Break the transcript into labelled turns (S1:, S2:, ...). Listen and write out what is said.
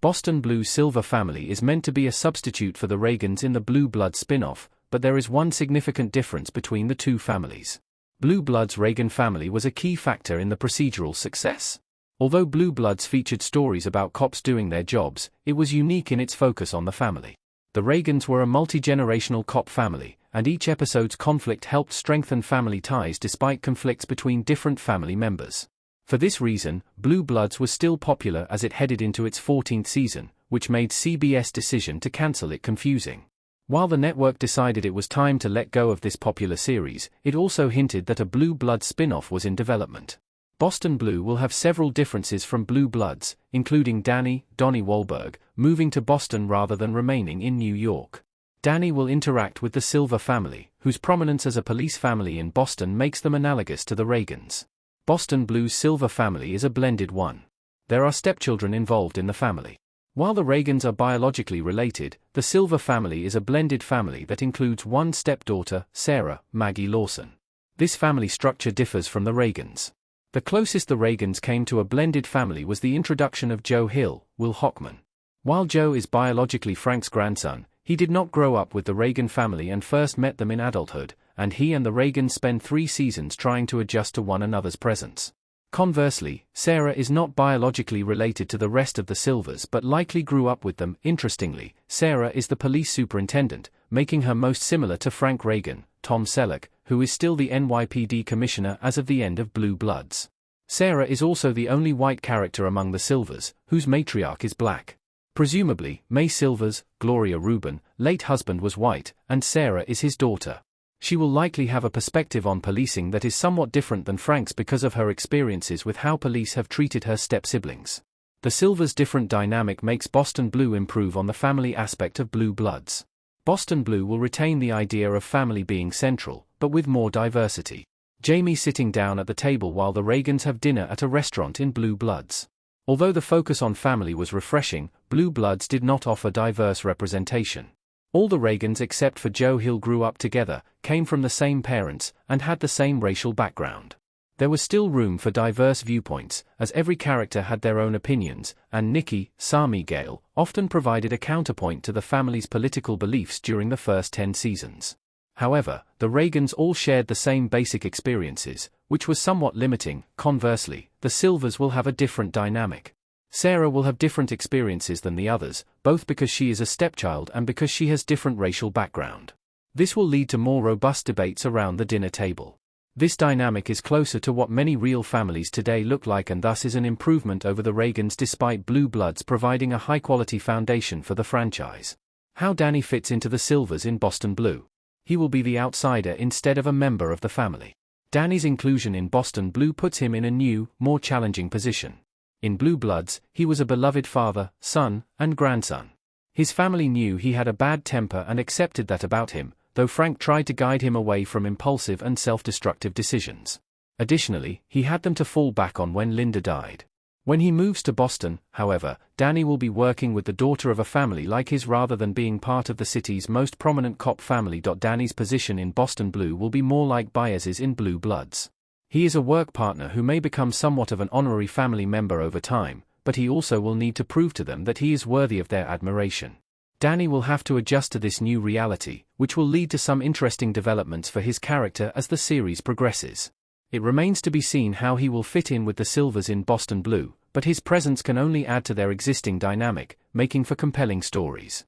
S1: Boston Blue's Silver family is meant to be a substitute for the Reagans in the Blue Bloods spin-off, but there is one significant difference between the two families. Blue Bloods' Reagan family was a key factor in the procedural's success. Although Blue Bloods featured stories about cops doing their jobs, it was unique in its focus on the family. The Reagans were a multi-generational cop family, and each episode's conflict helped strengthen family ties despite conflicts between different family members. For this reason, Blue Bloods was still popular as it headed into its 14th season, which made CBS' decision to cancel it confusing. While the network decided it was time to let go of this popular series, it also hinted that a Blue Bloods spin-off was in development. Boston Blue will have several differences from Blue Bloods, including Donnie Wahlberg, moving to Boston rather than remaining in New York. Danny will interact with the Silver family, whose prominence as a police family in Boston makes them analogous to the Reagans. Boston Blue's Silver family is a blended one. There are stepchildren involved in the family. While the Reagans are biologically related, the Silver family is a blended family that includes one stepdaughter, Sarah Maggie Lawson. This family structure differs from the Reagans. The closest the Reagans came to a blended family was the introduction of Joe Hill, Will Hochman. While Joe is biologically Frank's grandson, he did not grow up with the Reagan family and first met them in adulthood, and he and the Reagans spend 3 seasons trying to adjust to one another's presence. Conversely, Sarah is not biologically related to the rest of the Silvers but likely grew up with them. Interestingly, Sarah is the police superintendent, making her most similar to Frank Reagan, Tom Selleck, who is still the NYPD commissioner as of the end of Blue Bloods. Sarah is also the only white character among the Silvers, whose matriarch is black. Presumably, May Silver's, Gloria Reuben, late husband was white, and Sarah is his daughter. She will likely have a perspective on policing that is somewhat different than Frank's because of her experiences with how police have treated her step-siblings. The Silvers' different dynamic makes Boston Blue improve on the family aspect of Blue Bloods. Boston Blue will retain the idea of family being central, but with more diversity. Jamie sitting down at the table while the Reagans have dinner at a restaurant in Blue Bloods. Although the focus on family was refreshing, Blue Bloods did not offer diverse representation. All the Reagans except for Joe Hill grew up together, came from the same parents, and had the same racial background. There was still room for diverse viewpoints, as every character had their own opinions, and Nikki, Sami Gale, often provided a counterpoint to the family's political beliefs during the first 10 seasons. However, the Reagans all shared the same basic experiences, which was somewhat limiting. Conversely, the Silvers will have a different dynamic. Sarah will have different experiences than the others, both because she is a stepchild and because she has different racial background. This will lead to more robust debates around the dinner table. This dynamic is closer to what many real families today look like and thus is an improvement over the Reagans despite Blue Bloods providing a high-quality foundation for the franchise. How Danny fits into the Silvers in Boston Blue. He will be the outsider instead of a member of the family. Danny's inclusion in Boston Blue puts him in a new, more challenging position. In Blue Bloods, he was a beloved father, son, and grandson. His family knew he had a bad temper and accepted that about him, though Frank tried to guide him away from impulsive and self-destructive decisions. Additionally, he had them to fall back on when Linda died. When he moves to Boston, however, Danny will be working with the daughter of a family like his rather than being part of the city's most prominent cop family. Danny's position in Boston Blue will be more like Baez's in Blue Bloods. He is a work partner who may become somewhat of an honorary family member over time, but he also will need to prove to them that he is worthy of their admiration. Danny will have to adjust to this new reality, which will lead to some interesting developments for his character as the series progresses. It remains to be seen how he will fit in with the Silvers in Boston Blue, but his presence can only add to their existing dynamic, making for compelling stories.